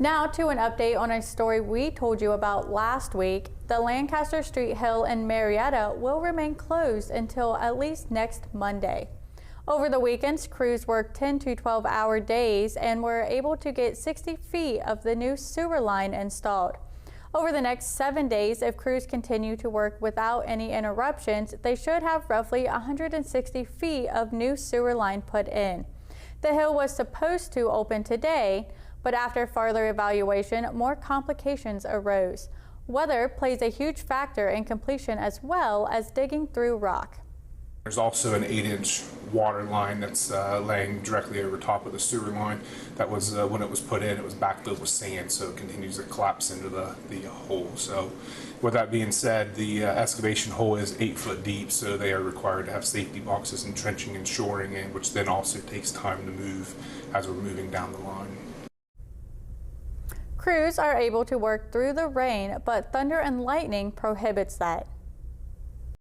Now to an update on a story we told you about last week. The Lancaster Street Hill in Marietta will remain closed until at least next Monday. Over the weekends, crews worked 10 to 12-hour days and were able to get 60 feet of the new sewer line installed. Over the next 7 days, if crews continue to work without any interruptions, they should have roughly 160 feet of new sewer line put in. The hill was supposed to open today, but after further evaluation, more complications arose. Weather plays a huge factor in completion as well as digging through rock. There's also an 8-inch water line that's laying directly over top of the sewer line. That was, when it was put in, it was backfilled with sand, so it continues to collapse into the hole. So with that being said, the excavation hole is 8 foot deep, so they are required to have safety boxes and trenching and shoring, and which then also takes time to move as we're moving down the line. Crews are able to work through the rain, but thunder and lightning prohibits that.